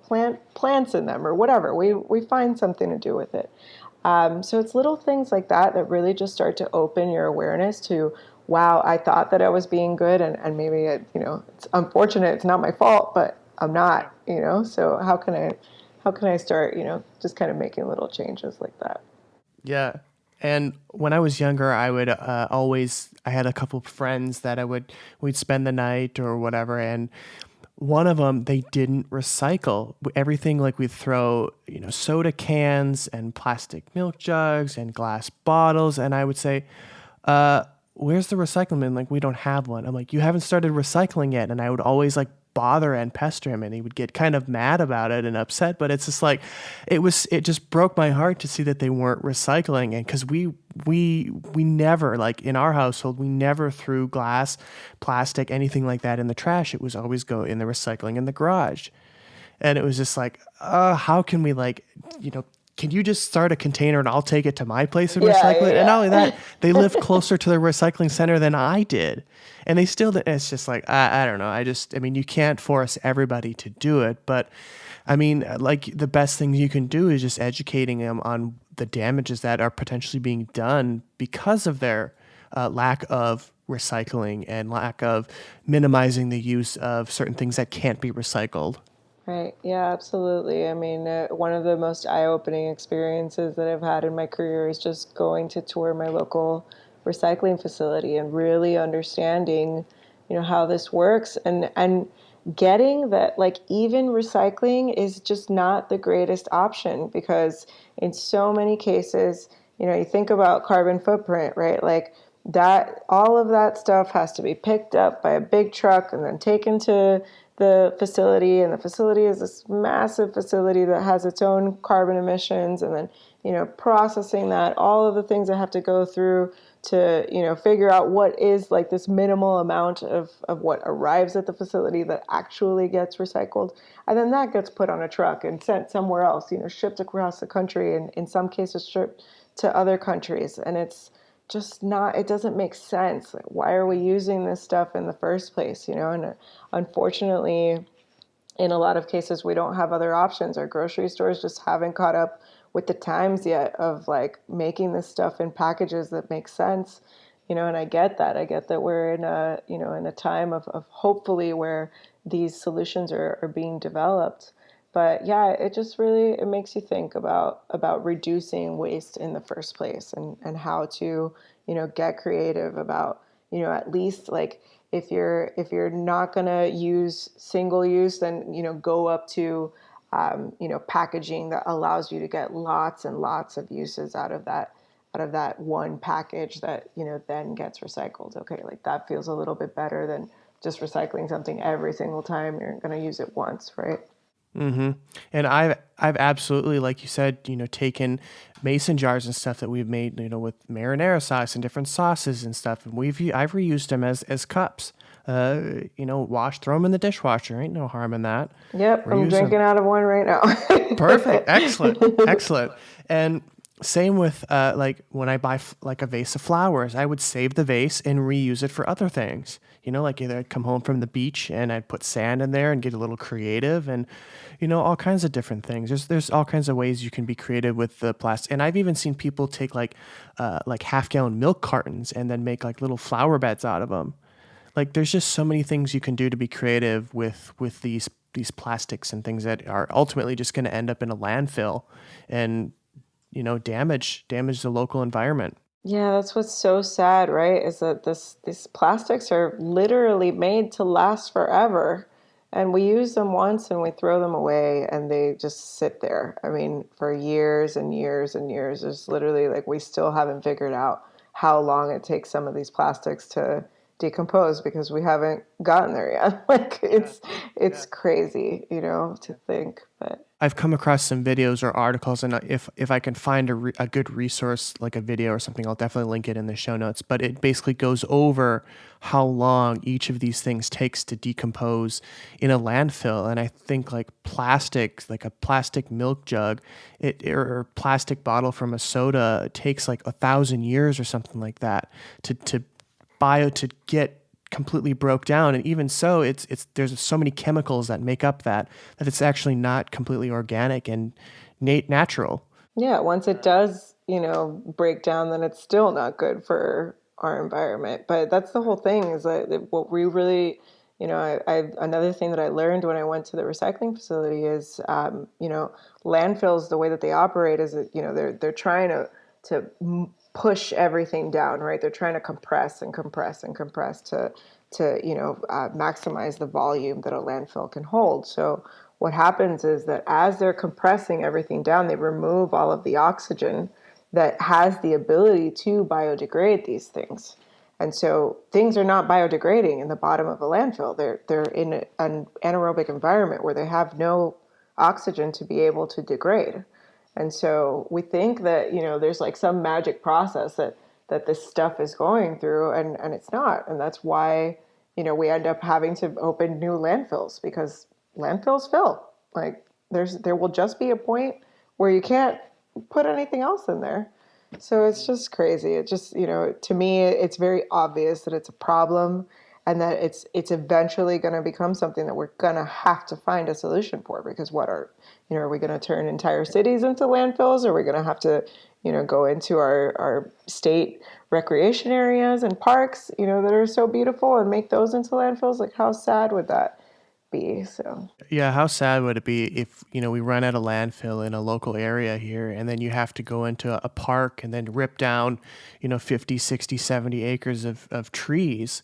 plant plants in them or whatever. We find something to do with it. So it's little things like that that really just start to open your awareness to, wow, I thought that I was being good, and maybe it's unfortunate, it's not my fault, but I'm not, so how can I start, just kind of making little changes like that? Yeah. And when I was younger, I would I had a couple of friends that we'd spend the night or whatever. And one of them, they didn't recycle everything. Like we'd throw, soda cans and plastic milk jugs and glass bottles. And I would say, where's the recycling bin? Like, we don't have one. I'm like, you haven't started recycling yet. And I would always like bother and pester him, and he would get kind of mad about it and upset. But it's just like, it just broke my heart to see that they weren't recycling. And because we never, like in our household, we never threw glass, plastic, anything like that in the trash. It was always go in the recycling in the garage. And it was just like, how can we can you just start a container and I'll take it to my place and recycle it? And not only that, they live closer to the recycling center than I did. And they still, it's just like, I don't know. I mean, you can't force everybody to do it, but I mean, like the best thing you can do is just educating them on the damages that are potentially being done because of their lack of recycling and lack of minimizing the use of certain things that can't be recycled. Right. Yeah, absolutely. I mean, one of the most eye-opening experiences that I've had in my career is just going to tour my local recycling facility and really understanding, how this works and getting that like even recycling is just not the greatest option because in so many cases, you think about carbon footprint, right? Like that, all of that stuff has to be picked up by a big truck and then taken to the facility, and the facility is this massive facility that has its own carbon emissions, and then processing that, all of the things that have to go through to figure out what is like this minimal amount of what arrives at the facility that actually gets recycled, and then that gets put on a truck and sent somewhere else, shipped across the country, and in some cases shipped to other countries. And it's just not, it doesn't make sense. Like, why are we using this stuff in the first place? And unfortunately, in a lot of cases, we don't have other options. Our grocery stores just haven't caught up with the times yet of like making this stuff in packages that make sense. And I get that. I get that we're in a, in a time of hopefully where these solutions are being developed. But yeah, it just really, it makes you think about reducing waste in the first place and how to, get creative about, at least like if you're not going to use single use, then, go up to, packaging that allows you to get lots and lots of uses out of that one package that, then gets recycled. Okay. Like that feels a little bit better than just recycling something every single time you're going to use it once. Right. Mm-hmm. And I've absolutely, like you said, taken mason jars and stuff that we've made, with marinara sauce and different sauces and stuff, and I've reused them as cups. Throw them in the dishwasher. Ain't no harm in that. Yep, I'm drinking out of one right now. Perfect, excellent. And same with like when I buy like a vase of flowers, I would save the vase and reuse it for other things. Like either I'd come home from the beach and I'd put sand in there and get a little creative and, all kinds of different things. There's all kinds of ways you can be creative with the plastic. And I've even seen people take like half-gallon milk cartons and then make like little flower beds out of them. Like there's just so many things you can do to be creative with these plastics and things that are ultimately just going to end up in a landfill and, damage the local environment. Yeah, that's what's so sad, right? Is that these plastics are literally made to last forever. And we use them once and we throw them away and they just sit there. I mean, for years and years and years. It's literally like we still haven't figured out how long it takes some of these plastics to decompose because we haven't gotten there yet. Like it's crazy, to think. But I've come across some videos or articles, and if I can find a good resource, like a video or something, I'll definitely link it in the show notes. But it basically goes over how long each of these things takes to decompose in a landfill. And I think like plastic, like a plastic milk jug, or a plastic bottle from a soda, it takes like 1,000 years or something like that to get completely broke down. And even so, there's so many chemicals that make up that it's actually not completely organic and natural. Yeah, once it does, break down, then it's still not good for our environment. But that's the whole thing is that what we really, another thing that I learned when I went to the recycling facility is, landfills, the way that they operate is that, they're trying to push everything down, right? They're trying to compress and compress and compress to maximize the volume that a landfill can hold. So what happens is that as they're compressing everything down, they remove all of the oxygen that has the ability to biodegrade these things. And so things are not biodegrading in the bottom of a landfill. They're in an anaerobic environment where they have no oxygen to be able to degrade. And so we think that, there's like some magic process that this stuff is going through, and it's not. And that's why, we end up having to open new landfills because landfills fill. Like there will just be a point where you can't put anything else in there. So it's just crazy. It just, to me, it's very obvious that it's a problem and that it's eventually going to become something that we're going to have to find a solution for, because are we going to turn entire cities into landfills? Are we going to have to, go into our state recreation areas and parks, that are so beautiful and make those into landfills? Like, how sad would that be? So Yeah, how sad would it be if, we run out of landfill in a local area here and then you have to go into a park and then rip down, 50, 60, 70 acres of trees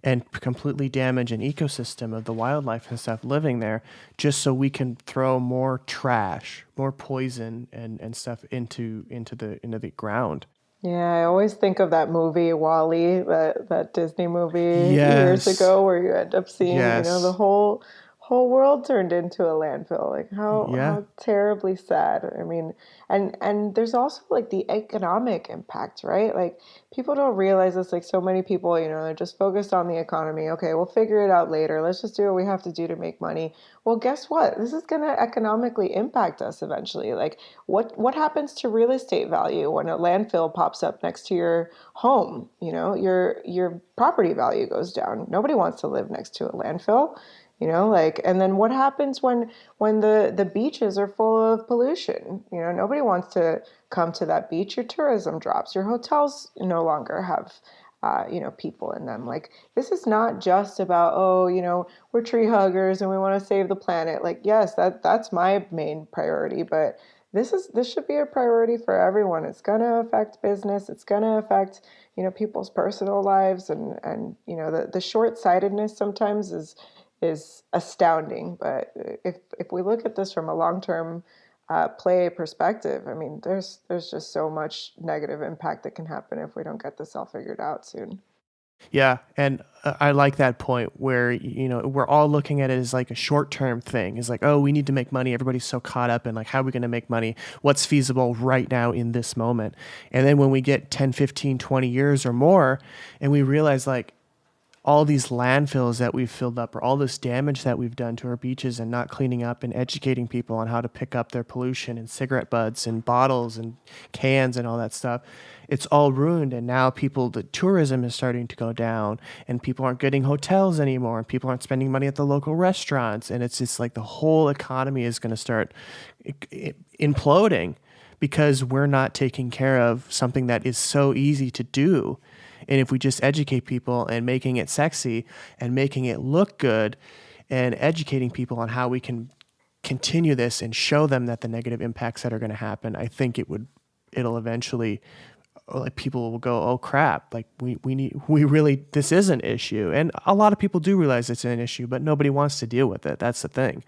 and completely damage an ecosystem of the wildlife and stuff living there just so we can throw more trash, more poison and stuff into the ground. yeah, I always think of that movie Wall-E, that Disney movie years Yes. ago, where you end up seeing, Yes. the whole world turned into a landfill. Like, Yeah. how terribly sad. I mean, and there's also like the economic impact, right? Like, people don't realize this. Like, so many people, they're just focused on the economy. Okay, we'll figure it out later. Let's just do what we have to do to make money. Well, guess what? This is going to economically impact us eventually. Like, what happens to real estate value when a landfill pops up next to your home? Your property value goes down. Nobody wants to live next to a landfill. And then what happens when the beaches are full of pollution? Nobody wants to come to that beach. Your tourism drops. Your hotels no longer have people in them. Like, this is not just about, we're tree huggers and we want to save the planet. Like, yes, that's my main priority, but this should be a priority for everyone. It's going to affect business. It's going to affect, people's personal lives, and the short-sightedness sometimes is astounding. But if we look at this from a long-term play perspective, I mean, there's just so much negative impact that can happen if we don't get this all figured out soon. Yeah, and I like that point where we're all looking at it as like a short-term thing. It's like, oh, we need to make money. Everybody's so caught up in like, how are we going to make money? What's feasible right now in this moment? And then when we get 10, 15, 20 years or more, and we realize like all these landfills that we've filled up, or all this damage that we've done to our beaches and not cleaning up and educating people on how to pick up their pollution and cigarette butts and bottles and cans and all that stuff, it's all ruined. And now the tourism is starting to go down and people aren't getting hotels anymore and people aren't spending money at the local restaurants. And it's just like the whole economy is going to start imploding because we're not taking care of something that is so easy to do. And if we just educate people and making it sexy and making it look good and educating people on how we can continue this and show them that the negative impacts that are going to happen, I think it'll eventually, like, people will go, oh crap, like this is an issue. And a lot of people do realize it's an issue, but nobody wants to deal with it. That's the thing.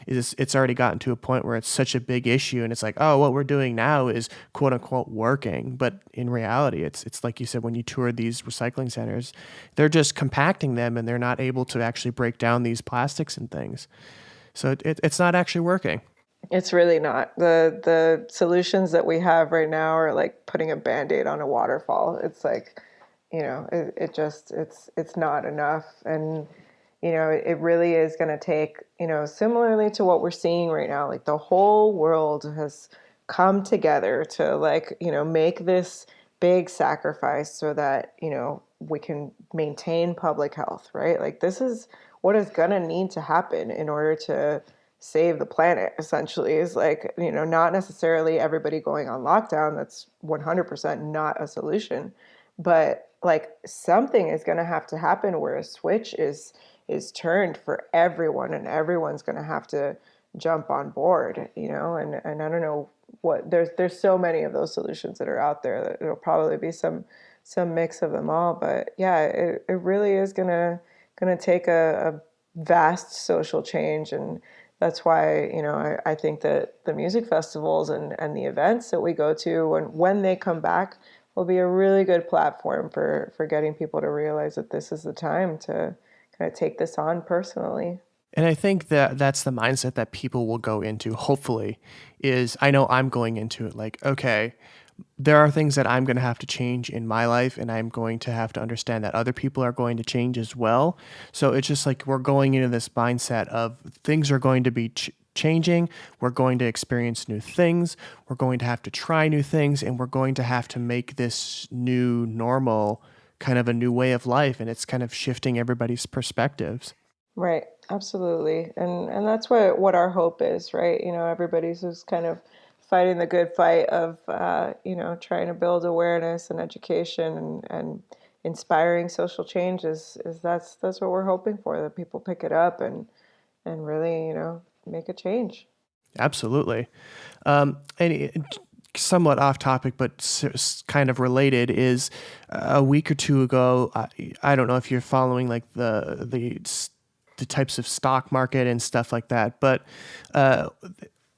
It's already gotten to a point where it's such a big issue and it's like, oh, what we're doing now is quote unquote working. But in reality, it's like you said, when you tour these recycling centers, they're just compacting them and they're not able to actually break down these plastics and things. So it's not actually working. It's really not. The solutions that we have right now are like putting a Band-Aid on a waterfall. It's like, it's not enough. And, it really is going to take, similarly to what we're seeing right now, like the whole world has come together to like, make this big sacrifice so that, we can maintain public health, right? Like, this is what is going to need to happen in order to save the planet, essentially. Is like, not necessarily everybody going on lockdown. That's 100% not a solution, but like something is going to have to happen where a switch is turned for everyone, and everyone's going to have to jump on board, and I don't know what, there's so many of those solutions that are out there that it'll probably be some mix of them all. But yeah, it really is gonna take a vast social change. And that's why, I think that the music festivals and the events that we go to when they come back will be a really good platform for getting people to realize that this is the time to kind of take this on personally. And I think that that's the mindset that people will go into, hopefully, is I know I'm going into it like, okay, there are things that I'm going to have to change in my life, and I'm going to have to understand that other people are going to change as well. So it's just like we're going into this mindset of things are going to be changing. We're going to experience new things. We're going to have to try new things, and we're going to have to make this new normal kind of a new way of life. And it's kind of shifting everybody's perspectives. Right, absolutely. And that's what our hope is, right? Everybody's just kind of fighting the good fight of trying to build awareness and education and inspiring social change is that's what we're hoping for, that people pick it up and really, make a change. Absolutely. Somewhat off topic, but kind of related, is a week or two ago, I don't know if you're following like the types of stock market and stuff like that, but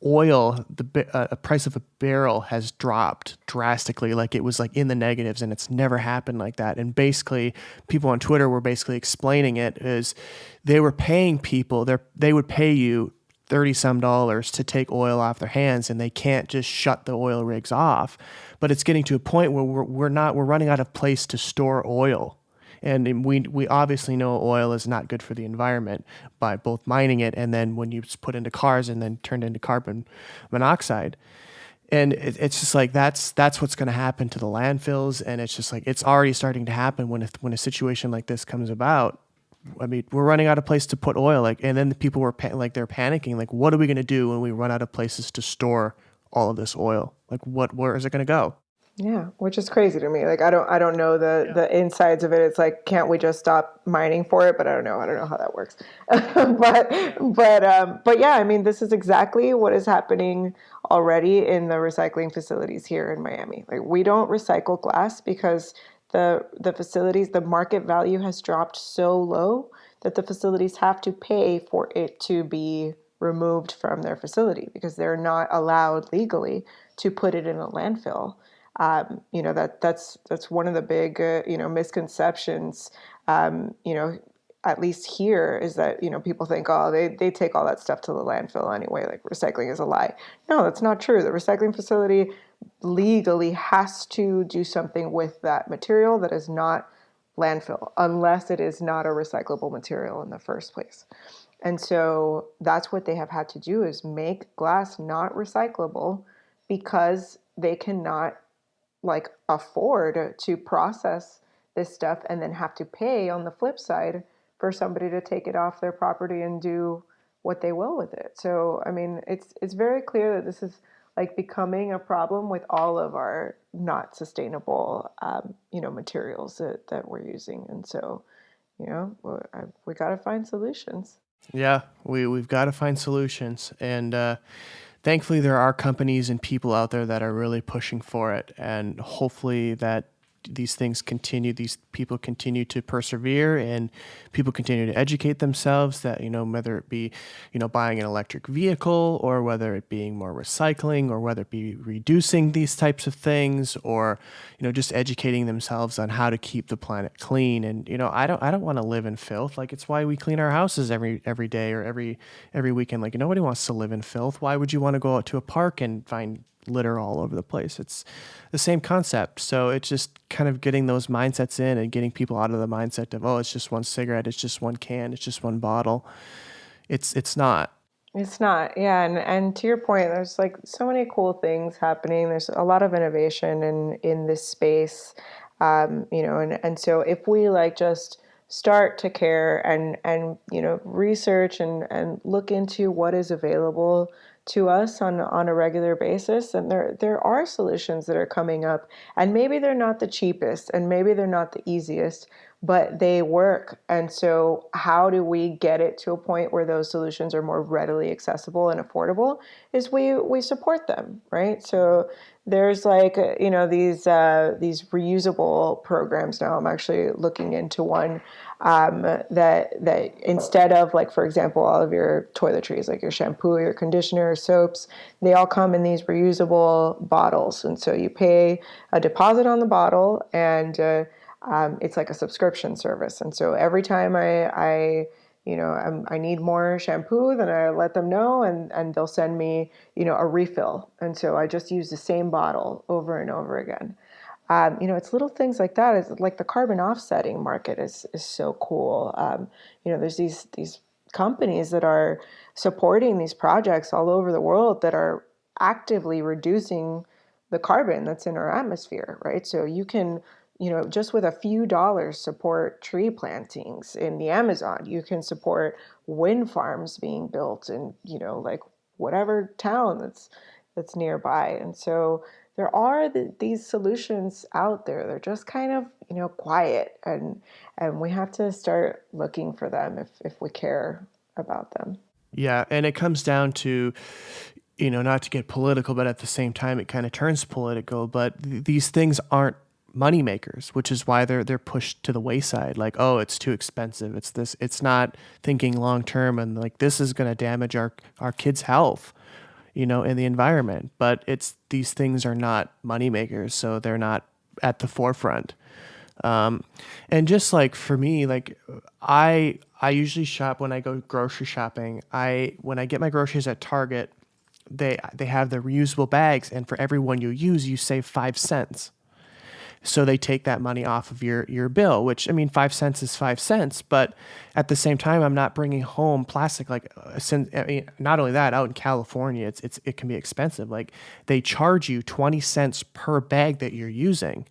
oil, the price of a barrel has dropped drastically. Like it was like in the negatives, and it's never happened like that. And basically, people on Twitter were basically explaining it as they were paying people, they would pay you $30 to take oil off their hands, and they can't just shut the oil rigs off. But it's getting to a point where we're running out of place to store oil. And we obviously know oil is not good for the environment by both mining it and then when you put into cars and then turned into carbon monoxide. And it's just like that's what's going to happen to the landfills. And it's just like it's already starting to happen when a situation like this comes about. I mean, we're running out of place to put oil, and then the people were they're panicking, like, what are we going to do when we run out of places to store all of this oil? Like, where is it going to go? Yeah, which is crazy to me. Like, I don't know the insides of it. It's like, can't we just stop mining for it? But I don't know how that works. but yeah, I mean, this is exactly what is happening already in the recycling facilities here in Miami. Like, we don't recycle glass because the facilities, the market value has dropped so low that the facilities have to pay for it to be removed from their facility because they're not allowed legally to put it in a landfill. That's one of the big misconceptions. At least here is that people think, oh, they take all that stuff to the landfill anyway, like recycling is a lie. No, that's not true. The recycling facility legally has to do something with that material that is not landfill, unless it is not a recyclable material in the first place. And so that's what they have had to do, is make glass not recyclable because they cannot afford to process this stuff and then have to pay on the flip side for somebody to take it off their property and do what they will with it. So, I mean, it's very clear that this is becoming a problem with all of our not sustainable, materials that we're using. And so, we got to find solutions. Yeah, we've got to find solutions. And thankfully, there are companies and people out there that are really pushing for it. And hopefully that these people continue to persevere and people continue to educate themselves that, whether it be, buying an electric vehicle or whether it being more recycling or whether it be reducing these types of things or, just educating themselves on how to keep the planet clean. And, I don't want to live in filth. Like, it's why we clean our houses every day or every weekend. Like, nobody wants to live in filth. Why would you want to go out to a park and find litter all over the place? It's the same concept. So it's just kind of getting those mindsets in and getting people out of the mindset of, oh, it's just one cigarette, it's just one can, it's just one bottle. It's not. It's not. Yeah. And to your point, there's so many cool things happening. There's a lot of innovation in this space. And so if we just start to care and research and look into what is available to us on a regular basis, and there are solutions that are coming up, and maybe they're not the cheapest and maybe they're not the easiest, but they work. And so how do we get it to a point where those solutions are more readily accessible and affordable is we support them, right? So there's these reusable programs now. I'm actually looking into one that instead of for example, all of your toiletries, like your shampoo, your conditioner, soaps, they all come in these reusable bottles. And so you pay a deposit on the bottle and it's like a subscription service. And so every time I need more shampoo, then I let them know and they'll send me, a refill. And so I just use the same bottle over and over again. It's little things like that. It's like the carbon offsetting market is so cool. There's these companies that are supporting these projects all over the world that are actively reducing the carbon that's in our atmosphere, right? So you can, just with a few dollars, support tree plantings in the Amazon. You can support wind farms being built in, like whatever town that's nearby. And so there are these solutions out there. They're just kind of, quiet, and we have to start looking for them if we care about them. Yeah, and it comes down to, not to get political, but at the same time, it kind of turns political. But these things aren't money makers, which is why they're pushed to the wayside. Like, oh, it's too expensive. It's this. It's not thinking long term, and like this is going to damage our kids' health, in the environment. But these things are not money makers, so they're not at the forefront. And just like for me, like I usually shop when I go grocery shopping. When I get my groceries at Target, they have the reusable bags, and for every one you use, you save 5 cents. So they take that money off of your bill, which, I mean, 5 cents is 5 cents, but at the same time, I'm not bringing home plastic. Like, not only that, out in California, it can be expensive. Like, they charge you 20 cents per bag that you're using.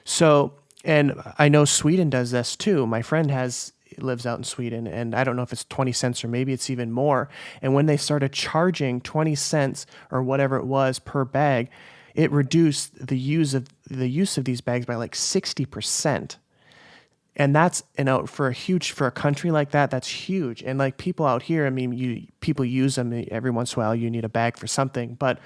So, and I know Sweden does this too. My friend lives out in Sweden, and I don't know if it's 20 cents or maybe it's even more. And when they started charging 20 cents or whatever it was per bag, it reduced the use of these bags by like 60%. And that's, for a country like that, that's huge. And like people out here, I mean, people use them every once in a while. You need a bag for something, but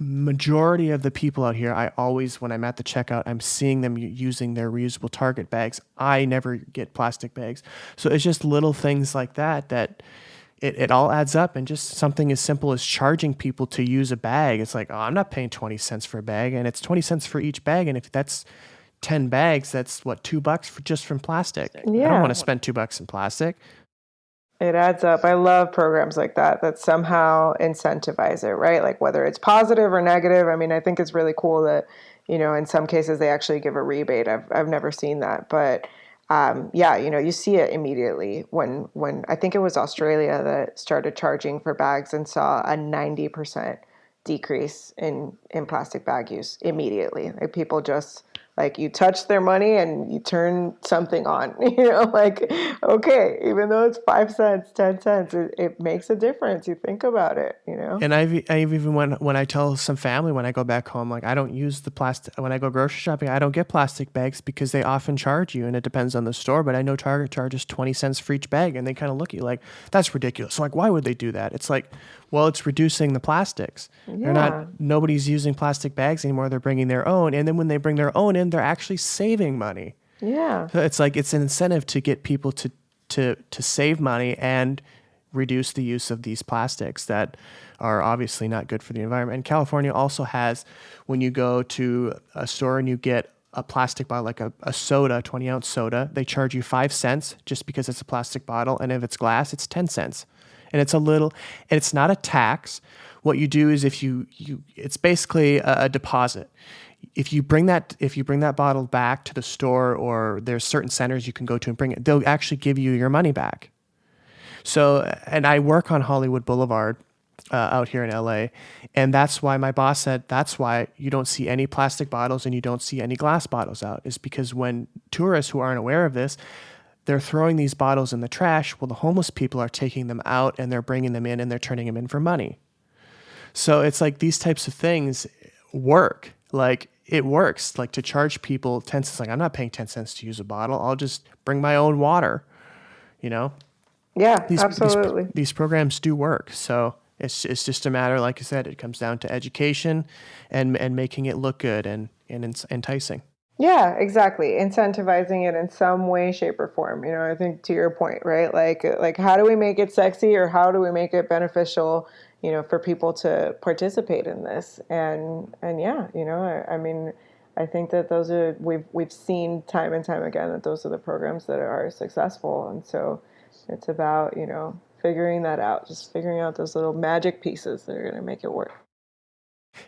majority of the people out here, when I'm at the checkout, I'm seeing them using their reusable Target bags. I never get plastic bags. So it's just little things like that it all adds up. And just something as simple as charging people to use a bag. It's like, oh, I'm not paying 20 cents for a bag, and it's 20 cents for each bag. And if that's 10 bags, that's what, $2 just from plastic. Yeah. I don't want to spend $2 in plastic. It adds up. I love programs like that somehow incentivize it, right? Like whether it's positive or negative. I mean, I think it's really cool that, in some cases they actually give a rebate. I've never seen that, but you see it immediately when I think it was Australia that started charging for bags and saw a 90% decrease in plastic bag use immediately. Like people just, like, you touch their money and you turn something on, like, okay, even though it's 5 cents, 10 cents, it makes a difference. You think about it, And I've even when I tell some family when I go back home, like I don't use the plastic, when I go grocery shopping, I don't get plastic bags because they often charge you, and it depends on the store, but I know Target charges 20 cents for each bag, and they kind of look at you like, that's ridiculous. So like, why would they do that? It's like, well, it's reducing the plastics. Yeah. Nobody's using plastic bags anymore. They're bringing their own. And then when they bring their own in, they're actually saving money. Yeah. So it's like, it's an incentive to get people to save money and reduce the use of these plastics that are obviously not good for the environment. And California also has, when you go to a store and you get a plastic bottle, like a soda, 20-ounce soda, they charge you 5 cents just because it's a plastic bottle. And if it's glass, it's 10 cents. And it's not a tax. What you do is it's basically a deposit. If you bring that bottle back to the store, or there's certain centers you can go to and bring it, they'll actually give you your money back. So, and I work on Hollywood Boulevard out here in LA, and that's why my boss said that's why you don't see any plastic bottles and you don't see any glass bottles out, is because when tourists who aren't aware of this, they're throwing these bottles in the trash. Well, the homeless people are taking them out and they're bringing them in and they're turning them in for money. So it's like these types of things work. Like it works. Like to charge people 10 cents. Like I'm not paying 10 cents to use a bottle. I'll just bring my own water. Yeah, absolutely. These programs do work. So it's just a matter, like I said, it comes down to education and making it look good and enticing. Yeah, exactly. Incentivizing it in some way, shape, or form. I think to your point, right? Like how do we make it sexy, or how do we make it beneficial, for people to participate in this? And yeah, I mean, I think that those are, we've seen time and time again that those are the programs that are successful. And so it's about, figuring that out, just figuring out those little magic pieces that are going to make it work.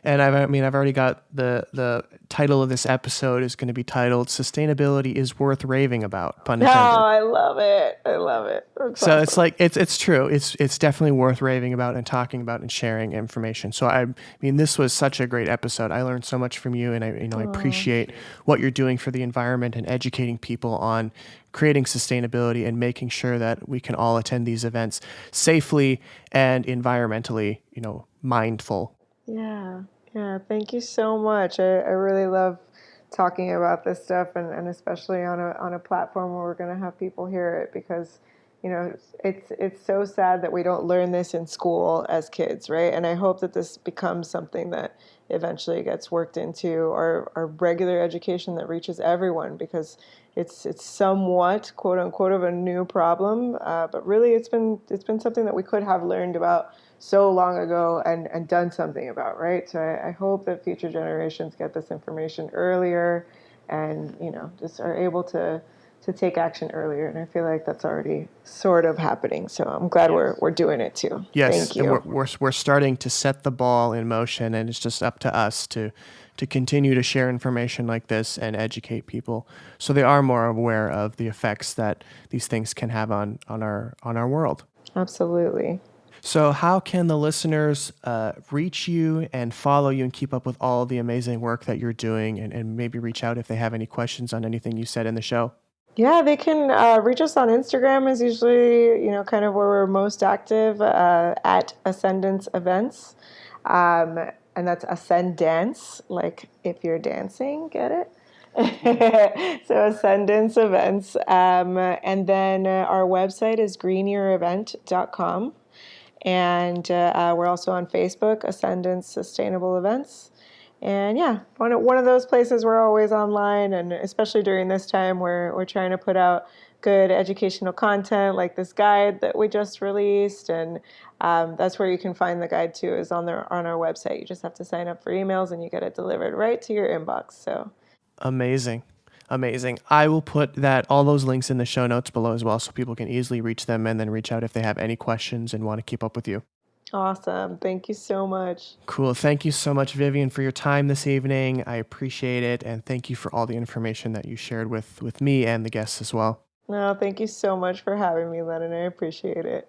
And I've already got the title of this episode is going to be titled "Sustainability is Worth Raving About," pun Oh, intended. I love it. I love it. That's So awesome. it's like it's true. It's definitely worth raving about and talking about and sharing information. So I mean, this was such a great episode. I learned so much from you, and I appreciate what you're doing for the environment and educating people on creating sustainability and making sure that we can all attend these events safely and environmentally, mindful. Yeah, yeah. Thank you so much. I really love talking about this stuff, and especially on a platform where we're going to have people hear it, because it's so sad that we don't learn this in school as kids, right? And I hope that this becomes something that eventually gets worked into our regular education that reaches everyone, because it's somewhat, quote unquote, of a new problem, but really it's been something that we could have learned about so long ago and done something about, right? So I hope that future generations get this information earlier, and just are able to take action earlier. And I feel like that's already sort of happening. So I'm glad we're doing it too. Yes, Thank and you. we're starting to set the ball in motion, and it's just up to us to continue to share information like this and educate people so they are more aware of the effects that these things can have on our world. Absolutely. So how can the listeners reach you and follow you and keep up with all the amazing work that you're doing, and maybe reach out if they have any questions on anything you said in the show? Yeah, they can reach us on Instagram is usually, kind of where we're most active, at Ascendance Events. And that's Ascendance, like if you're dancing, get it? So Ascendance Events. And then our website is greenyearevent.com. And we're also on Facebook, Ascendance Sustainable Events. And yeah, one of those places we're always online, and especially during this time, we're trying to put out good educational content like this guide that we just released, and that's where you can find the guide too, is on our website. You just have to sign up for emails, and you get it delivered right to your inbox. So Amazing. Amazing. I will put all those links in the show notes below as well, so people can easily reach them and then reach out if they have any questions and want to keep up with you. awesome. Thank you so much. Cool. Thank you so much, Vivian, for your time this evening. I appreciate it. And thank you for all the information that you shared with me and the guests as well. No, thank you so much for having me, Lennon. I appreciate it.